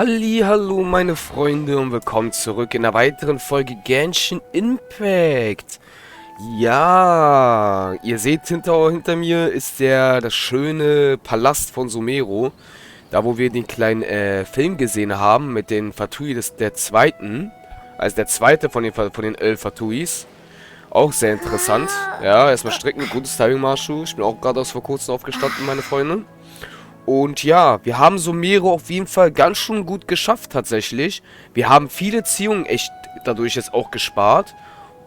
Hallo meine Freunde und willkommen zurück in einer weiteren Folge Genshin Impact. Ja, ihr seht hinter mir ist das schöne Palast von Sumeru. Da wo wir den kleinen Film gesehen haben mit den Fatuis der zweiten. Also der zweite von den 11 Fatuis. Auch sehr interessant. Ja, erstmal stricken, gutes Timing, Marschu. Ich bin auch gerade vor kurzem aufgestanden, meine Freunde. Und ja, wir haben Sumeru auf jeden Fall ganz schön gut geschafft tatsächlich. Wir haben viele Ziehungen echt dadurch jetzt auch gespart.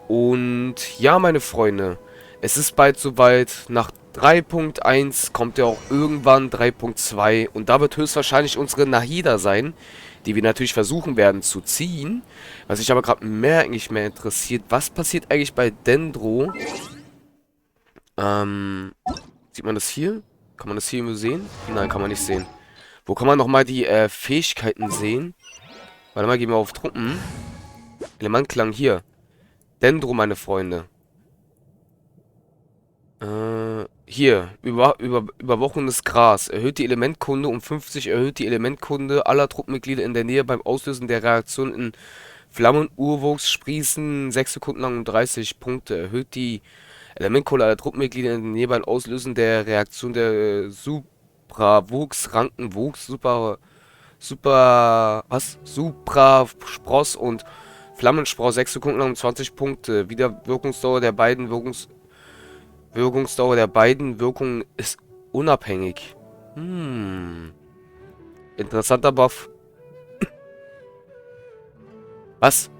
Und ja, meine Freunde, es ist bald soweit. Nach 3.1 kommt ja auch irgendwann 3.2. Und da wird höchstwahrscheinlich unsere Nahida sein, die wir natürlich versuchen werden zu ziehen. Was mich aber gerade eigentlich mehr interessiert, was passiert eigentlich bei Dendro? Sieht man das hier? Kann man das hier irgendwo sehen? Nein, kann man nicht sehen. Wo kann man nochmal die Fähigkeiten sehen? Warte mal, gehen wir auf Truppen. Elementklang hier. Dendro, meine Freunde. Hier. Überwochendes Gras. Erhöht die Elementkunde um 50. Erhöht die Elementkunde aller Truppenmitglieder in der Nähe beim Auslösen der Reaktion in Flammen, Urwuchs, Sprießen 6 Sekunden lang um 30 Punkte. Erhöht die Elementkohle aller Truppenmitglieder in den Nebel Auslösen der Reaktion der Supravuchs, Rankenwuchs, Supraspross und Flammenspross 6 Sekunden lang um 20 Punkte. Wirkungsdauer der beiden Wirkungen ist unabhängig. Interessanter Buff. Was?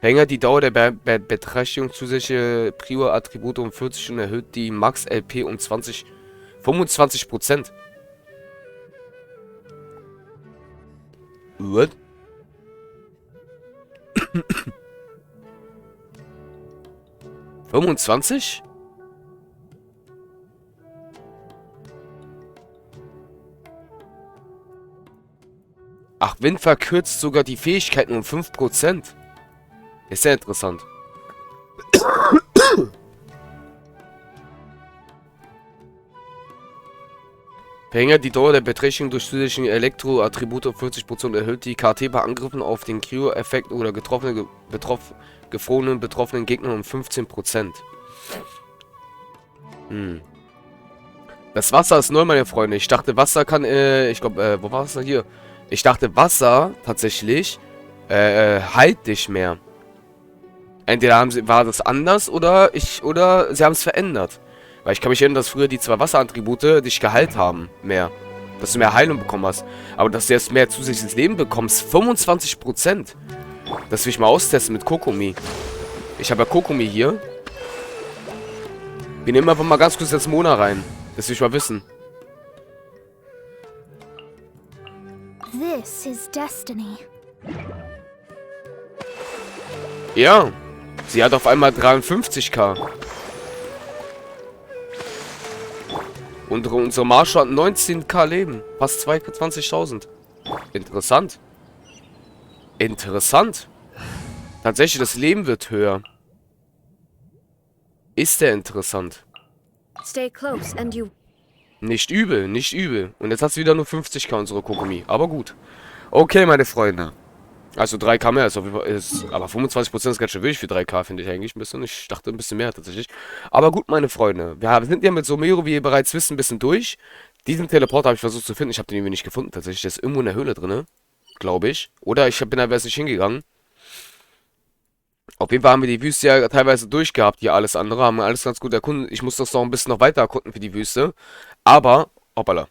Verlängert die Dauer der Beträchtigung zusätzliche Prior-Attribute um 40 und erhöht die Max-LP um 25%. What? (25? Ach, Wind verkürzt sogar die Fähigkeiten um 5%. Ist sehr interessant. Verlängert die Dauer der Beträchtigung durch zusätzliche Elektro-Attribute um 40% und erhöht die KT bei Angriffen auf den Cryo-Effekt oder betroffenen Gegnern um 15%. Das Wasser ist neu, meine Freunde. Ich dachte, Wasser kann, ich glaube, wo war Wasser hier? Ich dachte, Wasser tatsächlich heilt dich mehr. Entweder war das anders oder sie haben es verändert. Weil ich kann mich erinnern, dass früher die 2 Wasserattribute dich geheilt haben. Mehr. Dass du mehr Heilung bekommen hast. Aber dass du jetzt mehr zusätzliches Leben bekommst. 25%. Das will ich mal austesten mit Kokomi. Ich habe ja Kokomi hier. Wir nehmen einfach mal ganz kurz jetzt Mona rein. Das will ich mal wissen. This is destiny. Ja. Sie hat auf einmal 53k. Und unsere Marsha hat 19k Leben. Fast 20.000. Interessant. Interessant. Tatsächlich, das Leben wird höher. Ist der interessant. Stay close and you. Nicht übel, nicht übel. Und jetzt hat sie wieder nur 50k, unsere Kokomi. Aber gut. Okay, meine Freunde. Also 3k mehr ist auf jeden Fall. Aber 25% ist ganz schön wenig für 3k, finde ich eigentlich ein bisschen. Ich dachte ein bisschen mehr tatsächlich. Aber gut, meine Freunde. Wir sind ja mit Sumeru, wie ihr bereits wisst, ein bisschen durch. Diesen Teleporter habe ich versucht zu finden. Ich habe den irgendwie nicht gefunden tatsächlich. Der ist irgendwo in der Höhle drin. Glaube ich. Oder ich bin da erst nicht hingegangen. Auf jeden Fall haben wir die Wüste ja teilweise durchgehabt. Hier alles andere. Haben wir alles ganz gut erkundet. Ich muss das noch ein bisschen weiter erkunden für die Wüste. Aber, hoppala.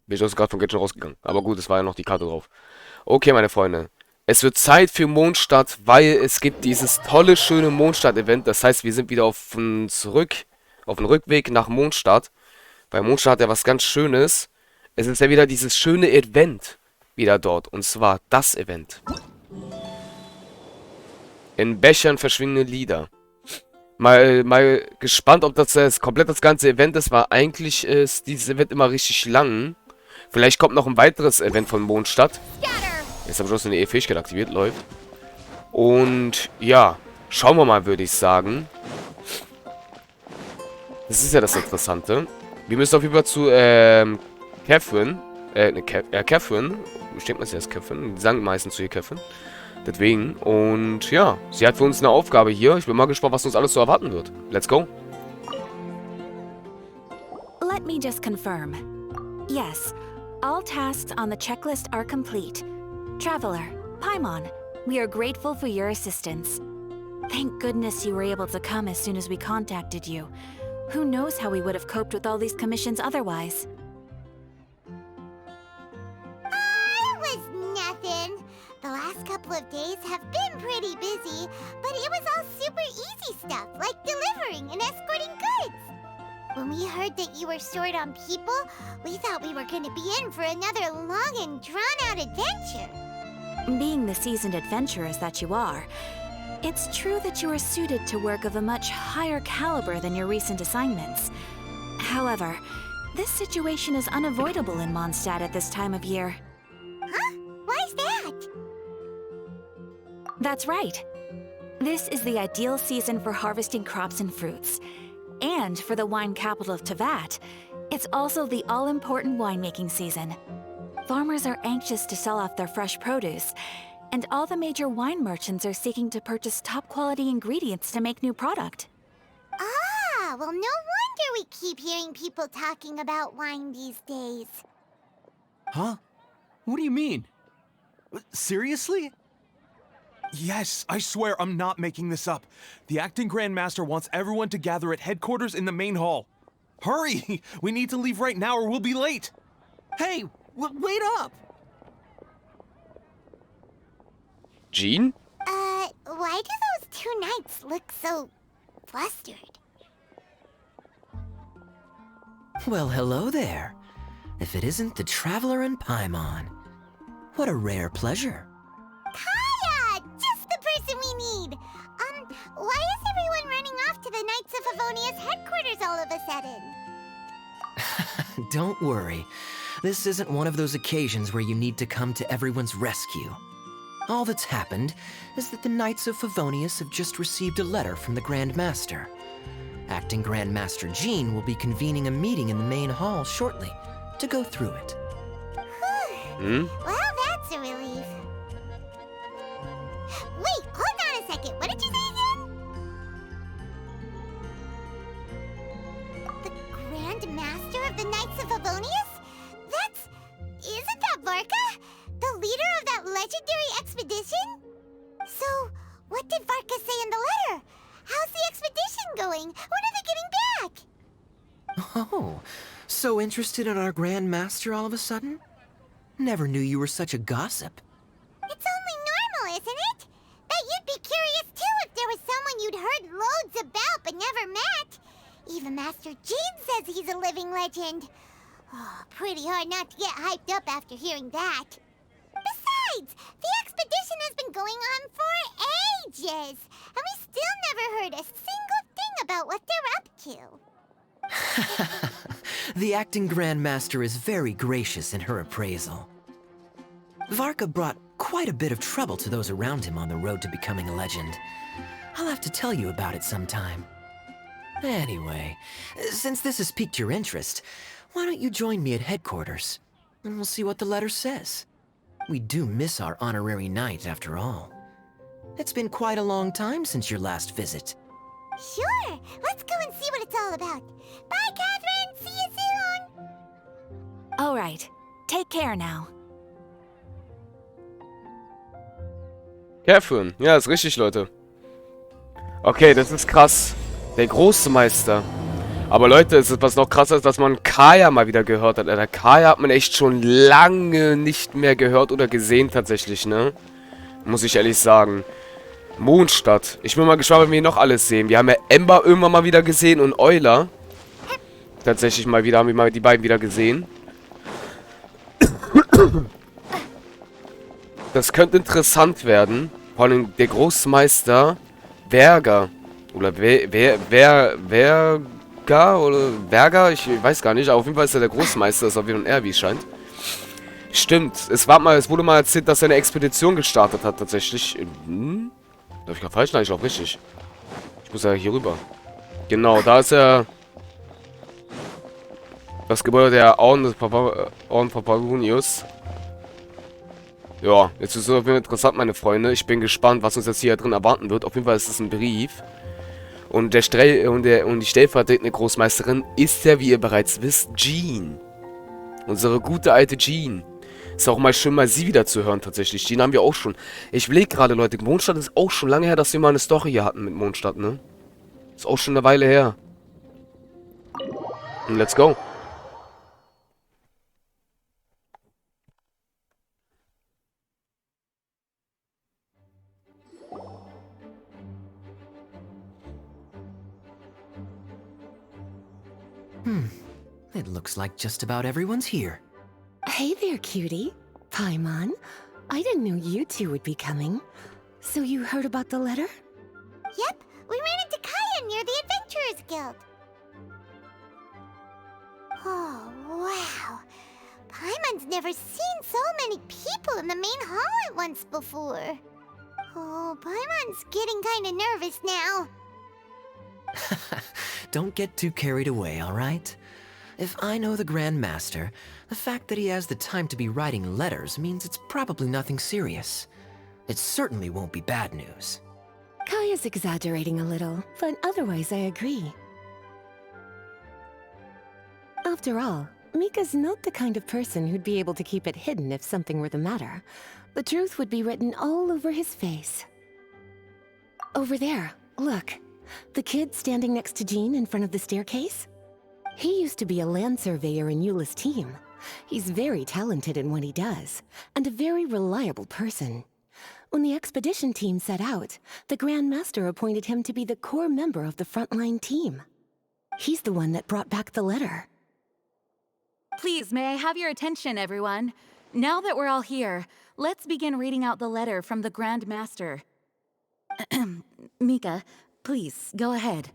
Bin ich gerade von Genshin rausgegangen. Aber gut, es war ja noch die Karte drauf. Okay, meine Freunde. Es wird Zeit für Mondstadt, weil es gibt dieses tolle, schöne Mondstadt-Event. Das heißt, wir sind wieder auf dem Rückweg nach Mondstadt. Bei Mondstadt hat ja was ganz Schönes. Es ist ja wieder dieses schöne Event wieder dort. Und zwar das Event. In Bechern verschwindende Lieder. Mal gespannt, ob das komplett das ganze Event ist, weil eigentlich ist dieses Event immer richtig lang. Vielleicht kommt noch ein weiteres Event von Mondstadt. Jetzt habe ich schon eine E-Fähigkeit aktiviert, läuft. Und ja, schauen wir mal, würde ich sagen. Das ist ja das Interessante. Wir müssen auf jeden Fall zu Catherine. Catherine. Ich denke mal, sie heißt Catherine. Die sagen meistens zu ihr Catherine. Deswegen. Und ja, sie hat für uns eine Aufgabe hier. Ich bin mal gespannt, was uns alles so erwarten wird. Let's go. Let me just confirm. Yes, all tasks on the checklist are complete. Traveler, Paimon, we are grateful for your assistance. Thank goodness you were able to come as soon as we contacted you. Who knows how we would have coped with all these commissions otherwise? It was nothing. The last couple of days have been pretty busy, but it was all super easy stuff, like delivering and escorting goods. When we heard that you were short on people, we thought we were going to be in for another long and drawn-out adventure. Being the seasoned adventurers that you are, it's true that you are suited to work of a much higher caliber than your recent assignments. However, this situation is unavoidable in Mondstadt at this time of year. Huh? Why's that? That's right. This is the ideal season for harvesting crops and fruits. And for the wine capital of Teyvat, it's also the all-important winemaking season. Farmers are anxious to sell off their fresh produce, and all the major wine merchants are seeking to purchase top-quality ingredients to make new product. Ah, well, no wonder we keep hearing people talking about wine these days. Huh? What do you mean? Seriously? Yes, I swear I'm not making this up. The acting Grand Master wants everyone to gather at headquarters in the main hall. Hurry! We need to leave right now or we'll be late. Hey, wait up! Jean? Why do those two knights look so flustered? Well, hello there. If it isn't the Traveler and Paimon. What a rare pleasure. Kaya! Just the person we need! Why is everyone running off to the Knights of Favonia's headquarters all of a sudden? Don't worry. This isn't one of those occasions where you need to come to everyone's rescue. All that's happened is that the Knights of Favonius have just received a letter from the Grand Master. Acting Grand Master Jean will be convening a meeting in the main hall shortly to go through it. Well, that's a relief. Wait, hold on a second. What did you say again? The Grand Master of the Knights of Favonius? Isn't that Varka? The leader of that legendary expedition? So, what did Varka say in the letter? How's the expedition going? When are they getting back? Oh, so interested in our Grand Master all of a sudden? Never knew you were such a gossip. It's only normal, isn't it? Bet you'd be curious too if there was someone you'd heard loads about but never met. Even Master Jean says he's a living legend. Oh, pretty hard not to get hyped up after hearing that. Besides, the expedition has been going on for ages, and we still never heard a single thing about what they're up to. The acting Grand Master is very gracious in her appraisal. Varka brought quite a bit of trouble to those around him on the road to becoming a legend. I'll have to tell you about it sometime. Anyway, since this has piqued your interest, why don't you join me at headquarters, and we'll see what the letter says. We do miss our honorary knight, after all. It's been quite a long time since your last visit. Sure, let's go and see what it's all about. Bye, Catherine! See you soon! All right, take care now. Catherine. Ja, ist richtig, Leute. Okay, das ist krass. Der Großmeister. Aber Leute, es ist was noch krasser ist, dass man Kaya mal wieder gehört hat. Alter, Kaya hat man echt schon lange nicht mehr gehört oder gesehen tatsächlich, ne? Muss ich ehrlich sagen. Mondstadt. Ich bin mal gespannt, wenn wir noch alles sehen. Wir haben ja Ember irgendwann mal wieder gesehen und Euler. Tatsächlich mal wieder, haben wir mal die beiden wieder gesehen. Das könnte interessant werden. Vor allem der Großmeister Verga. Oder Verga oder Verga, ich weiß gar nicht. Aber auf jeden Fall ist er der Großmeister, das ist auf jeden Fall ein R, wie es scheint. Stimmt, es wurde mal erzählt, dass er eine Expedition gestartet hat, tatsächlich. Darf ich gerade falsch? Nein, ich glaube richtig. Ich muss ja hier rüber. Genau, da ist er Das Gebäude der Orden Papagonius. Ja, jetzt ist es auf jeden Fall interessant, meine Freunde. Ich bin gespannt, was uns jetzt hier drin erwarten wird. Auf jeden Fall ist es ein Brief. Und die stellvertretende Großmeisterin ist ja, wie ihr bereits wisst, Jean. Unsere gute alte Jean. Ist auch mal schön, mal sie wieder zu hören, tatsächlich. Jean haben wir auch schon. Ich überlege gerade, Leute, Mondstadt ist auch schon lange her, dass wir mal eine Story hier hatten mit Mondstadt, ne? Ist auch schon eine Weile her. Und let's go. It looks like just about everyone's here. Hey there, cutie. Paimon. I didn't know you two would be coming. So you heard about the letter? Yep, we ran into Kaya near the Adventurers Guild. Oh, wow. Paimon's never seen so many people in the main hall at once before. Oh, Paimon's getting kinda nervous now. Don't get too carried away, all right? If I know the Grand Master, the fact that he has the time to be writing letters means it's probably nothing serious. It certainly won't be bad news. Kaya's exaggerating a little, but otherwise I agree. After all, Mika's not the kind of person who'd be able to keep it hidden if something were the matter. The truth would be written all over his face. Over there, look. The kid standing next to Jean in front of the staircase? He used to be a land surveyor in Eula's team. He's very talented in what he does, and a very reliable person. When the expedition team set out, the Grand Master appointed him to be the core member of the frontline team. He's the one that brought back the letter. Please, may I have your attention, everyone? Now that we're all here, let's begin reading out the letter from the Grand Master. Mika, please, go ahead.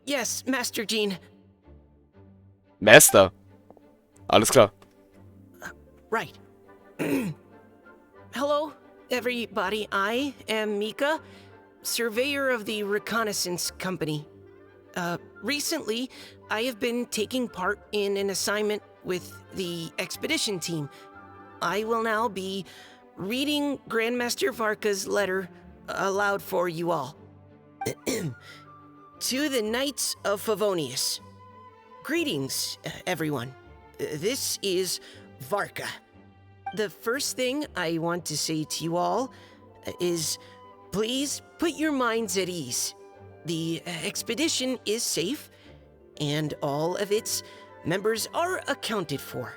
Yes, Master Jean. Master. Alles klar. Right. Hello, everybody. I am Mika, surveyor of the Reconnaissance Company. Recently, I have been taking part in an assignment with the expedition team. I will now be reading Grandmaster Varka's letter aloud for you all. To the Knights of Favonius. Greetings, everyone. This is Varka. The first thing I want to say to you all is please put your minds at ease. The expedition is safe, and all of its members are accounted for.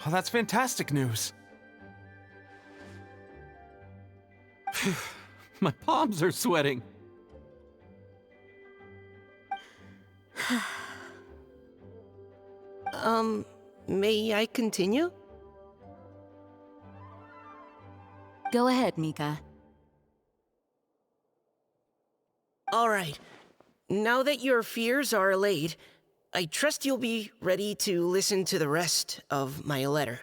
Oh, that's fantastic news. My palms are sweating. May I continue? Go ahead, Mika. All right. Now that your fears are allayed, I trust you'll be ready to listen to the rest of my letter.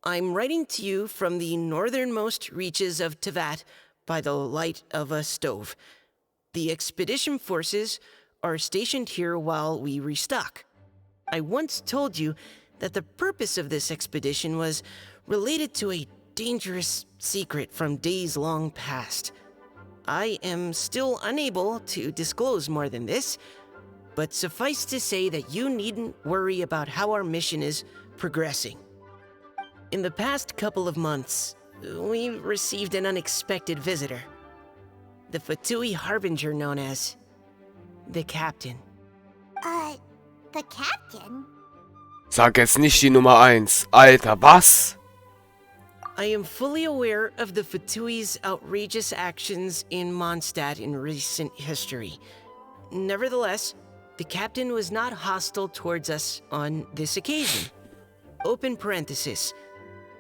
I'm writing to you from the northernmost reaches of Tevat by the light of a stove. The expedition forces are stationed here while we restock. I once told you that the purpose of this expedition was related to a dangerous secret from days long past. I am still unable to disclose more than this, but suffice to say that you needn't worry about how our mission is progressing. In the past couple of months, we received an unexpected visitor. The Fatui Harbinger known as the Captain. The captain? Sag jetzt nicht die Nummer 1. Alter, was? I am fully aware of the Fatui's outrageous actions in Mondstadt in recent history. Nevertheless, the captain was not hostile towards us on this occasion. Open parenthesis.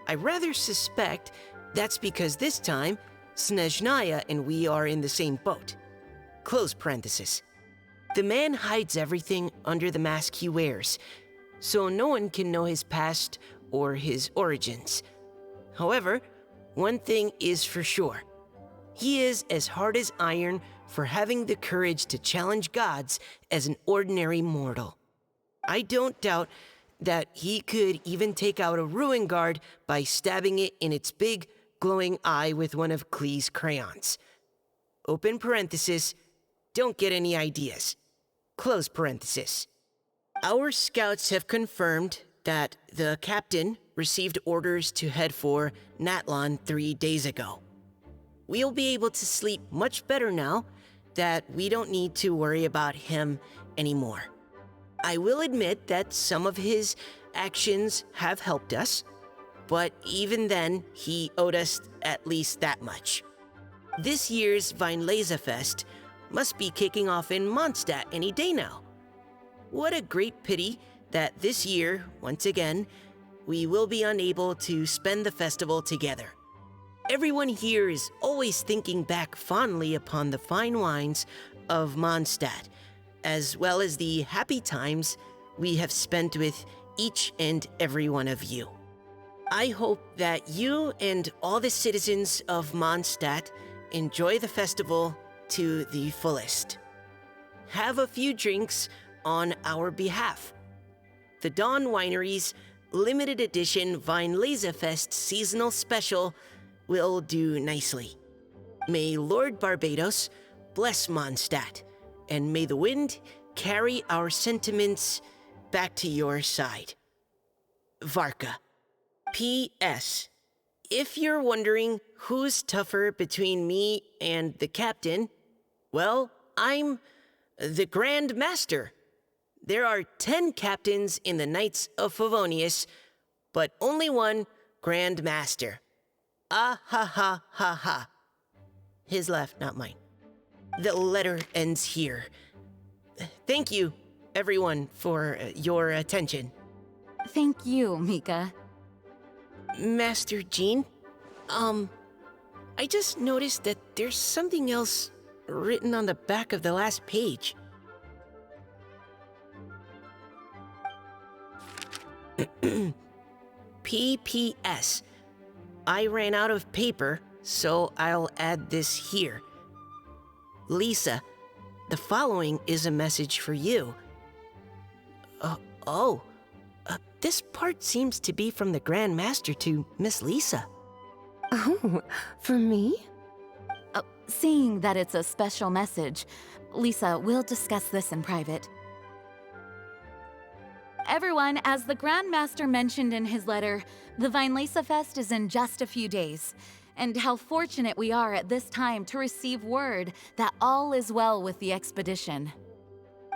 I rather suspect that's because this time, Snezhnaya and we are in the same boat. Close parenthesis. The man hides everything under the mask he wears, so no one can know his past or his origins. However, one thing is for sure. He is as hard as iron for having the courage to challenge gods as an ordinary mortal. I don't doubt that he could even take out a ruin guard by stabbing it in its big, glowing eye with one of Klee's crayons. Open parenthesis, don't get any ideas. Close parenthesis. Our scouts have confirmed that the captain received orders to head for Natlan 3 days ago. We'll be able to sleep much better now that we don't need to worry about him anymore. I will admit that some of his actions have helped us, but even then, he owed us at least that much. This year's Weinlesefest must be kicking off in Mondstadt any day now. What a great pity that this year, once again, we will be unable to spend the festival together. Everyone here is always thinking back fondly upon the fine wines of Mondstadt, as well as the happy times we have spent with each and every one of you. I hope that you and all the citizens of Mondstadt enjoy the festival to the fullest. Have a few drinks on our behalf. The Dawn Winery's limited edition Weinlesefest seasonal special will do nicely. May Lord Barbados bless Mondstadt, and may the wind carry our sentiments back to your side. Varka. P.S. If you're wondering who's tougher between me and the captain, well, I'm the Grand Master. There are 10 captains in the Knights of Favonius, but only one Grand Master. Ah ha ha ha ha. His laugh, not mine. The letter ends here. Thank you, everyone, for your attention. Thank you, Mika. Master Jean, I just noticed that there's something else written on the back of the last page. P.P.S. I ran out of paper, so I'll add this here. Lisa, the following is a message for you. This part seems to be from the Grand Master to Miss Lisa. Oh, for me? Seeing that it's a special message, Lisa, we'll discuss this in private. Everyone, as the Grand Master mentioned in his letter, the Weinlesefest is in just a few days. And how fortunate we are at this time to receive word that all is well with the expedition.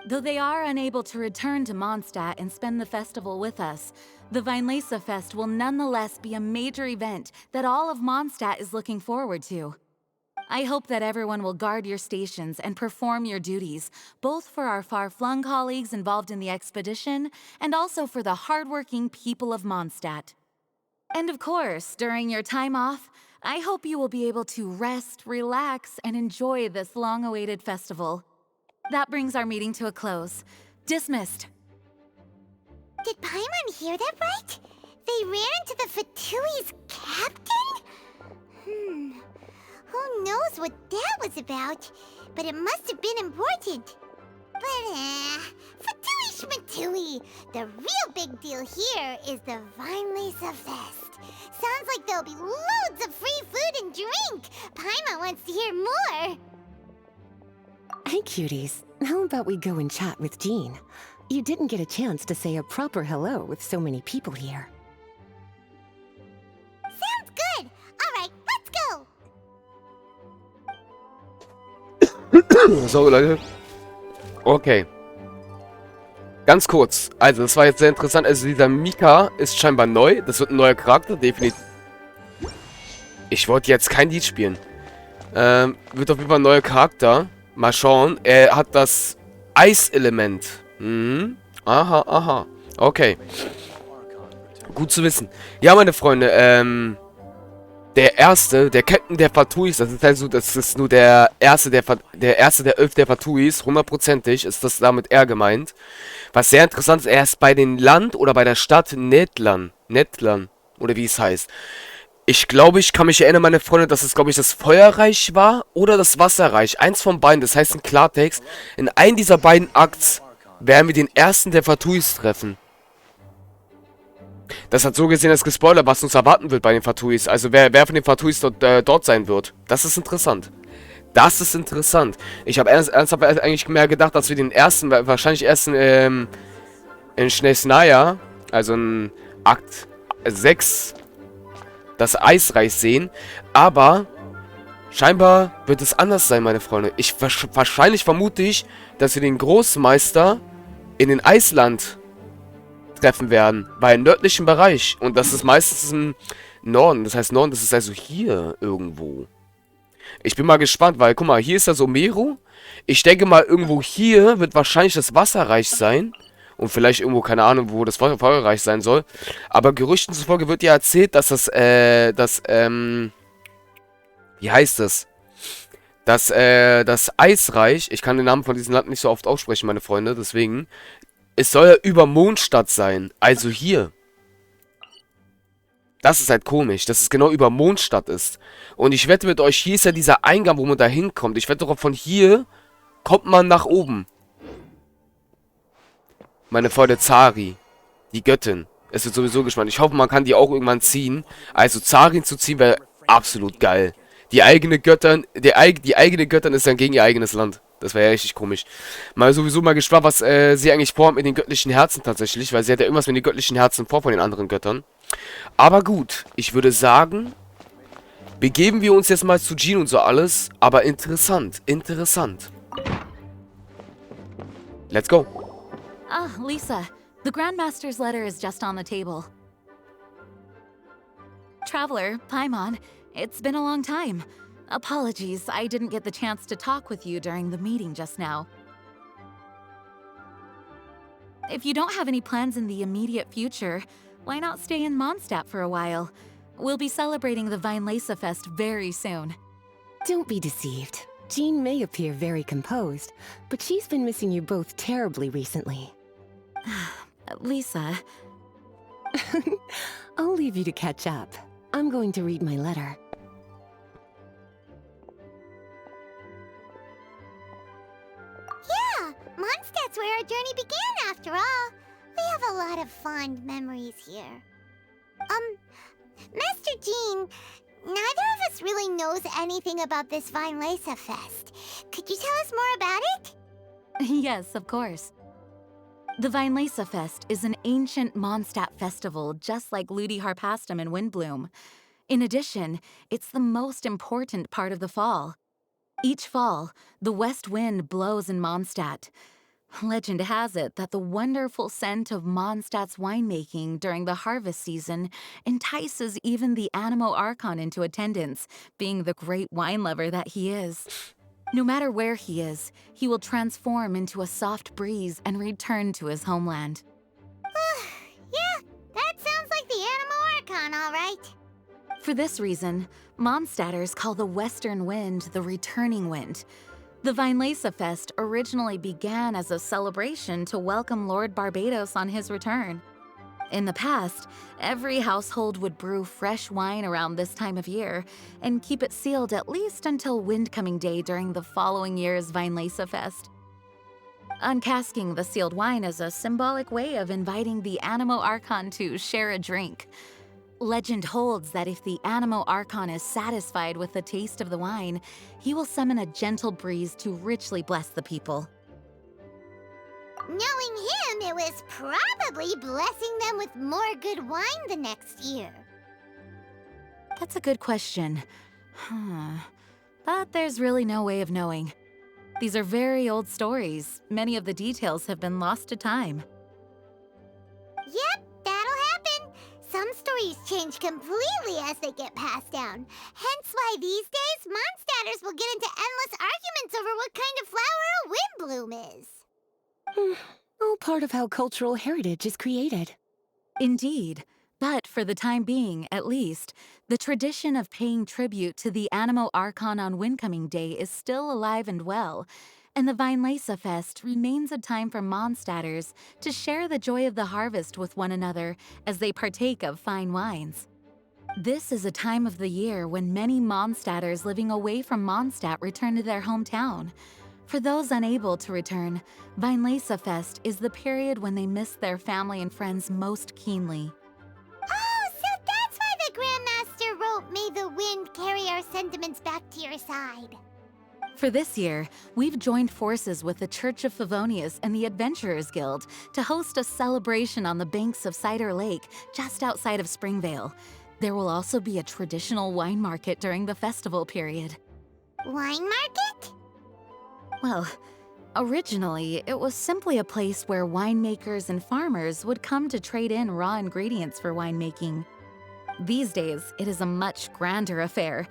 Though they are unable to return to Mondstadt and spend the festival with us, the Weinlesefest will nonetheless be a major event that all of Mondstadt is looking forward to. I hope that everyone will guard your stations and perform your duties, both for our far-flung colleagues involved in the expedition and also for the hardworking people of Mondstadt. And of course, during your time off, I hope you will be able to rest, relax, and enjoy this long-awaited festival. That brings our meeting to a close. Dismissed. Did Paimon hear that right? They ran into the Fatui's captain? Who knows what that was about? But it must have been important. But, Fatui Schmatui! The real big deal here is the Weinlesefest. Sounds like there'll be loads of free food and drink. Paimon wants to hear more. Hey, cuties. How about we go and chat with Jean? You didn't get a chance to say a proper hello with so many people here. Sounds good. All right, let's go. So, Leute. Okay. Ganz kurz. Also, das war jetzt sehr interessant. Also, dieser Mika ist scheinbar neu. Das wird ein neuer Charakter, definitiv. Ich wollte jetzt kein Lied spielen. Wird auf jeden Fall ein neuer Charakter. Mal schauen. Er hat das Eiselement. Mhm. Aha, aha. Okay. Gut zu wissen. Ja, meine Freunde, der erste, der Captain der Fatuis, das ist also, das ist nur der erste der 11 der Fatuis, hundertprozentig ist das damit er gemeint. Was sehr interessant ist, er ist bei den Land oder bei der Stadt Netlan, oder wie es heißt. Ich glaube, ich kann mich erinnern, meine Freunde, dass es, glaube ich, das Feuerreich war oder das Wasserreich. Eins von beiden, das heißt in Klartext, in einem dieser beiden Akts werden wir den ersten der Fatuis treffen. Das hat so gesehen das gespoilert, was uns erwarten wird bei den Fatuis. Also wer von den Fatuis dort sein wird. Das ist interessant. Das ist interessant. Ich habe ernsthaft eigentlich mehr gedacht, dass wir den ersten, wahrscheinlich erst in Schnellsnaya, also in Akt 6, das Eisreich sehen. Aber scheinbar wird es anders sein, meine Freunde. Wahrscheinlich vermute ich, dass wir den Großmeister in den Eisland treffen werden. Bei im nördlichen Bereich. Und das ist meistens im Norden. Das heißt Norden, das ist also hier irgendwo. Ich bin mal gespannt, weil, guck mal, hier ist das Omero. Ich denke mal, irgendwo hier wird wahrscheinlich das Wasserreich sein. Und vielleicht irgendwo, keine Ahnung, wo das Feuerreich sein soll. Aber Gerüchten zufolge wird ja erzählt, dass wie heißt das? Das Eisreich, ich kann den Namen von diesem Land nicht so oft aussprechen, meine Freunde, deswegen. Es soll ja über Mondstadt sein, also hier. Das ist halt komisch, dass es genau über Mondstadt ist. Und ich wette mit euch, hier ist ja dieser Eingang, wo man da hinkommt. Ich wette doch, von hier kommt man nach oben. Meine Freunde, Zari, die Göttin. Es wird sowieso gespannt. Ich hoffe, man kann die auch irgendwann ziehen. Also Zarin zu ziehen wäre absolut geil. Die eigene Göttin ist dann gegen ihr eigenes Land. Das wäre ja richtig komisch. Sowieso mal gespannt, was sie eigentlich vorhat mit den göttlichen Herzen tatsächlich. Weil sie hat ja irgendwas mit den göttlichen Herzen vor von den anderen Göttern. Aber gut, ich würde sagen, begeben wir uns jetzt mal zu Jean und so alles. Aber interessant, interessant. Let's go. Ah, Lisa, the Grandmaster's letter is just on the table. Traveler, Paimon, it's been a long time. Apologies, I didn't get the chance to talk with you during the meeting just now. If you don't have any plans in the immediate future, why not stay in Mondstadt for a while? We'll be celebrating the Weinlese Fest very soon. Don't be deceived. Jean may appear very composed, but she's been missing you both terribly recently. Lisa... I'll leave you to catch up. I'm going to read my letter. Yeah, Mondstadt's where our journey began after all. We have a lot of fond memories here. Master Jean, neither of us really knows anything about this Weinlese Fest. Could you tell us more about it? Yes, of course. The Weinlese Fest is an ancient Mondstadt festival just like Ludi Harpastum and Windbloom. In addition, it's the most important part of the fall. Each fall, the west wind blows in Mondstadt. Legend has it that the wonderful scent of Mondstadt's winemaking during the harvest season entices even the Anemo Archon into attendance, being the great wine lover that he is. No matter where he is, he will transform into a soft breeze and return to his homeland. Yeah, that sounds like the Anemo Archon, all right. For this reason, Mondstadters call the western wind the returning wind. The Weinlese Fest originally began as a celebration to welcome Lord Barbados on his return. In the past, every household would brew fresh wine around this time of year and keep it sealed at least until Windcoming Day during the following year's Weinlese Fest. Uncasking the sealed wine is a symbolic way of inviting the Anemo Archon to share a drink. Legend holds that if the Anemo Archon is satisfied with the taste of the wine, he will summon a gentle breeze to richly bless the people. Knowing him, it was probably blessing them with more good wine the next year. That's a good question. But there's really no way of knowing. These are very old stories. Many of the details have been lost to time. Yep, that'll happen. Some stories change completely as they get passed down. Hence why these days, Mondstadters will get into endless arguments over what kind of flower a windbloom is. All part of how cultural heritage is created. Indeed. But for the time being, at least, the tradition of paying tribute to the Anemo Archon on Windcoming Day is still alive and well, and the Weinlese Fest remains a time for Mondstadters to share the joy of the harvest with one another as they partake of fine wines. This is a time of the year when many Mondstadters living away from Mondstadt return to their hometown. For those unable to return, Weinlese Fest is the period when they miss their family and friends most keenly. Oh, so that's why the Grandmaster wrote, "May the wind carry our sentiments back to your side." For this year, we've joined forces with the Church of Favonius and the Adventurers Guild to host a celebration on the banks of Cider Lake, just outside of Springvale. There will also be a traditional wine market during the festival period. Wine market? Well, originally, it was simply a place where winemakers and farmers would come to trade in raw ingredients for winemaking. These days, it is a much grander affair.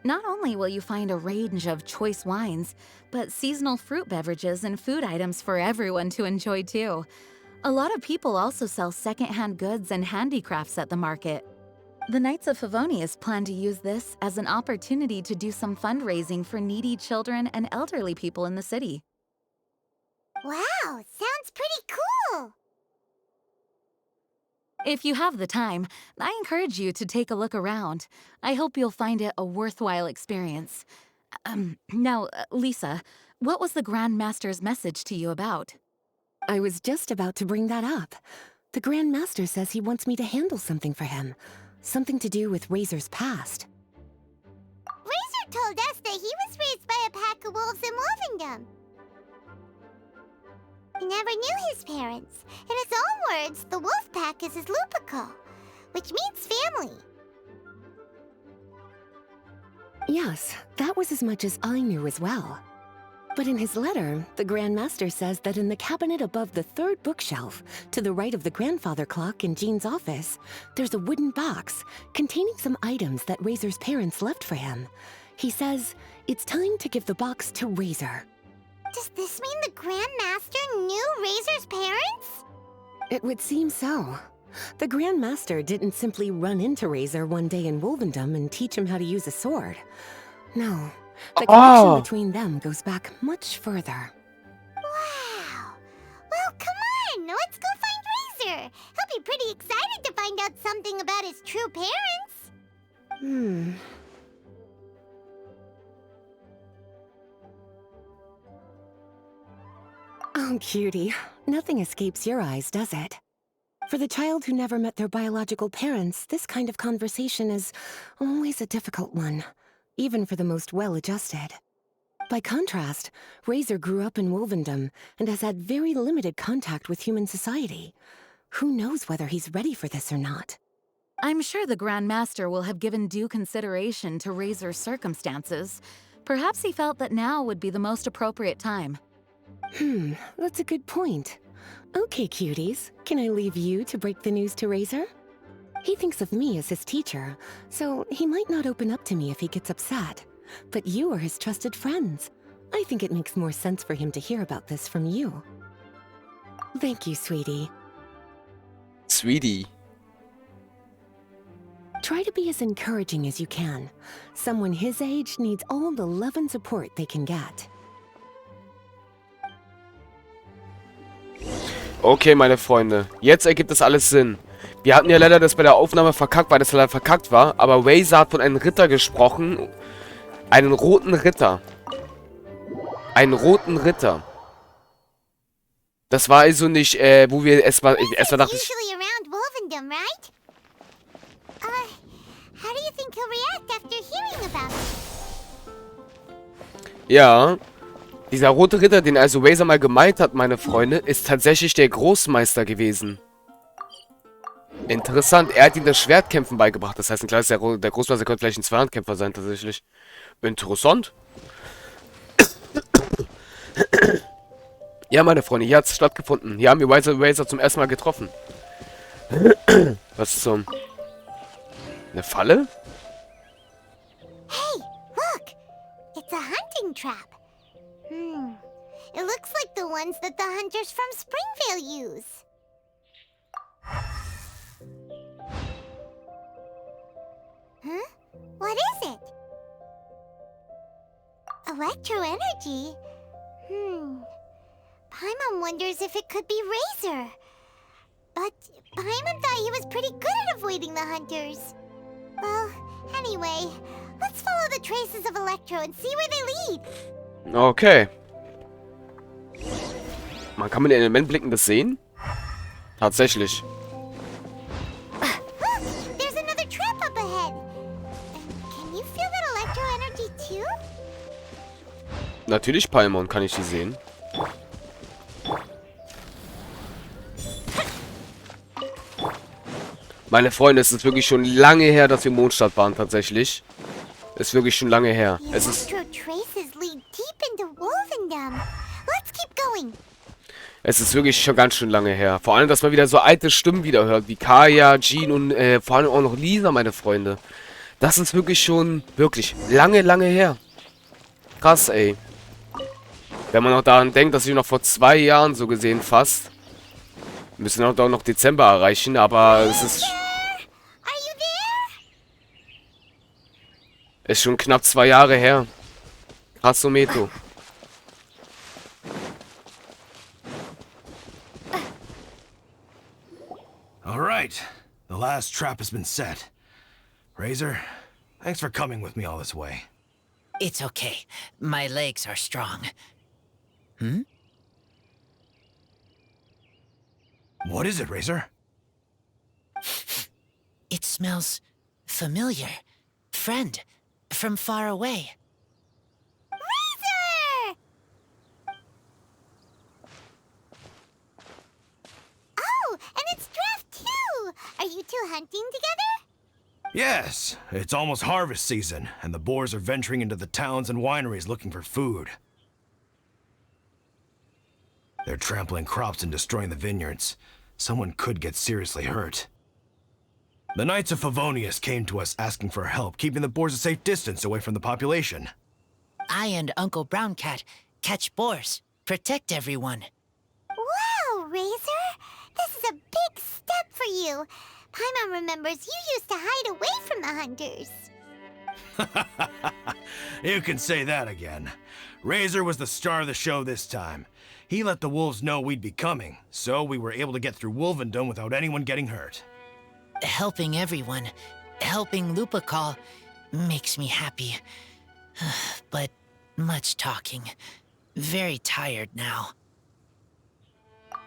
Not only will you find a range of choice wines, but seasonal fruit beverages and food items for everyone to enjoy too. A lot of people also sell secondhand goods and handicrafts at the market. The Knights of Favonius plan to use this as an opportunity to do some fundraising for needy children and elderly people in the city. Wow, sounds pretty cool. If you have the time, I encourage you to take a look around. I hope you'll find it a worthwhile experience. Now, Lisa, what was the Grand Master's message to you about? I was just about to bring that up. The Grand Master says he wants me to handle something for him. Something to do with Razor's past. Razor told us that he was raised by a pack of wolves in Wolvendom. He never knew his parents. In his own words, the wolf pack is his lupico, which means family. Yes, that was as much as I knew as well. But in his letter, the Grand Master says that in the cabinet above the third bookshelf, to the right of the grandfather clock in Jean's office, there's a wooden box containing some items that Razor's parents left for him. He says it's time to give the box to Razor. Does this mean the Grand Master knew Razor's parents? It would seem so. The Grand Master didn't simply run into Razor one day in Wolvendom and teach him how to use a sword. No, the connection between them goes back much further. Wow. Well, come on, let's go find Razor. He'll be pretty excited to find out something about his true parents. Oh, cutie. Nothing escapes your eyes, does it? For the child who never met their biological parents, this kind of conversation is always a difficult one, even for the most well-adjusted. By contrast, Razor grew up in Wolvendom and has had very limited contact with human society. Who knows whether he's ready for this or not? I'm sure the Grand Master will have given due consideration to Razor's circumstances. Perhaps he felt that now would be the most appropriate time. That's a good point. Okay, cuties, can I leave you to break the news to Razor? He thinks of me as his teacher, so he might not open up to me if he gets upset. But you are his trusted friends. I think it makes more sense for him to hear about this from you. Thank you, sweetie. Sweetie. Try to be as encouraging as you can. Someone his age needs all the love and support they can get. Okay, meine Freunde. Jetzt ergibt das alles Sinn. Wir hatten ja leider das bei der Aufnahme verkackt, weil das leider verkackt war. Aber Razor hat von einem Ritter gesprochen. Einen roten Ritter. Einen roten Ritter. Das war also nicht, wo wir erstmal dachte ich... Usually around Wolvendom, right? How do you think he'll react after hearing about it? Ja. Dieser rote Ritter, den also Razor mal gemeint hat, meine Freunde, ist tatsächlich der Großmeister gewesen. Interessant, er hat ihm das Schwertkämpfen beigebracht. Das heißt, ein kleines, der Großmeister könnte vielleicht ein Zweihandkämpfer sein, tatsächlich. Interessant. Ja, meine Freunde, hier hat es stattgefunden. Hier haben wir Razor zum ersten Mal getroffen. Was zum... Eine Falle? Hey, look! It's a hunting trap. It looks like the ones that the hunters from Springvale use. Huh? What is it? Electro-energy? Paimon wonders if it could be Razor. But Paimon thought he was pretty good at avoiding the hunters. Well, anyway, let's follow the traces of Electro and see where they lead. Okay. Man kann mit den Elementblicken das sehen? Tatsächlich. Look, there's another trap up ahead. Can you feel that electro energy too? Natürlich, Palmon, kann ich die sehen. Meine Freunde, es ist wirklich schon lange her, dass wir Mondstadt waren, tatsächlich. Ist wirklich schon lange her. The Es ist... electro traces lead deep into Wolvendom. Let's keep going. Es ist wirklich schon ganz schön lange her. Vor allem, dass man wieder so alte Stimmen wieder hört, wie Kaya, Jean und vor allem auch noch Lisa, meine Freunde. Das ist wirklich schon, wirklich lange, lange her. Krass, ey. Wenn man noch daran denkt, dass wir noch vor 2 Jahren so gesehen fast, müssen wir noch Dezember erreichen, aber es ist... Are you there? Ist schon knapp 2 Jahre her. Krassometo. All right, the last trap has been set. Razor, thanks for coming with me all this way. It's okay. My legs are strong. What is it, Razor? It smells familiar. Friend, from far away. Razor! Oh, and it's Draft too! Are you two hunting together? Yes, it's almost harvest season, and the boars are venturing into the towns and wineries looking for food. They're trampling crops and destroying the vineyards. Someone could get seriously hurt. The Knights of Favonius came to us asking for help, keeping the boars a safe distance away from the population. I and Uncle Brown Cat catch boars, protect everyone. Wow, Razor! This is a big step for you. Paimon remembers you used to hide away from the hunters. You can say that again. Razor was the star of the show this time. He let the wolves know we'd be coming, so we were able to get through Wolvendom without anyone getting hurt. Helping everyone, helping Lupical, makes me happy. But much talking. Very tired now.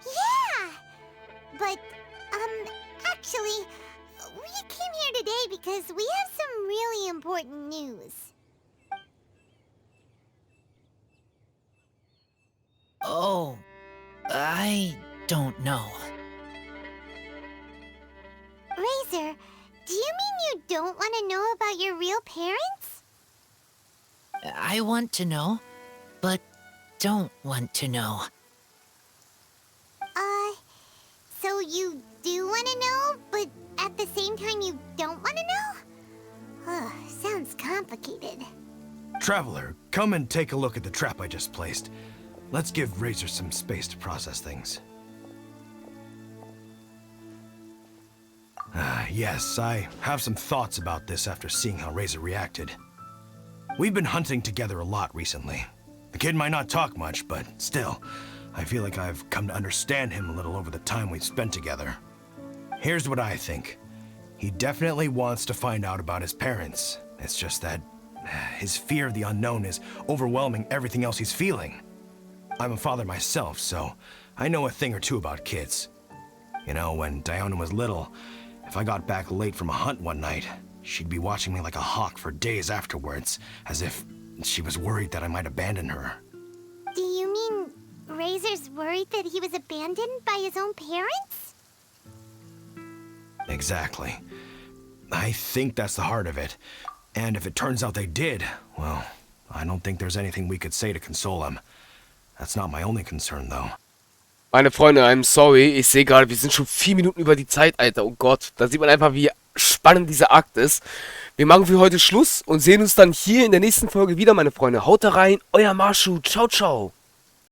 Yeah! But, actually, we came here today because we have some really important news. Oh, I don't know. Razor, do you mean you don't want to know about your real parents? I want to know, but don't want to know. So you do want to know, but at the same time you don't want to know? Sounds complicated. Traveler, come and take a look at the trap I just placed. Let's give Razor some space to process things. Yes, I have some thoughts about this after seeing how Razor reacted. We've been hunting together a lot recently. The kid might not talk much, but still, I feel like I've come to understand him a little over the time we've spent together. Here's what I think. He definitely wants to find out about his parents. It's just that his fear of the unknown is overwhelming everything else he's feeling. I'm a father myself, so I know a thing or two about kids. You know, when Diana was little, if I got back late from a hunt one night, she'd be watching me like a hawk for days afterwards, as if she was worried that I might abandon her. Do you mean Razor's worried that he was abandoned by his own parents? Exactly. I think that's the heart of it. And if it turns out they did, well, I don't think there's anything we could say to console him. That's not my only concern, though. Meine Freunde, I'm sorry. Ich sehe gerade, wir sind schon 4 Minuten über die Zeit, Alter. Oh Gott. Da sieht man einfach, wie spannend dieser Akt ist. Wir machen für heute Schluss und sehen uns dann hier in der nächsten Folge wieder, meine Freunde. Haut da rein, euer Marschu. Ciao, ciao.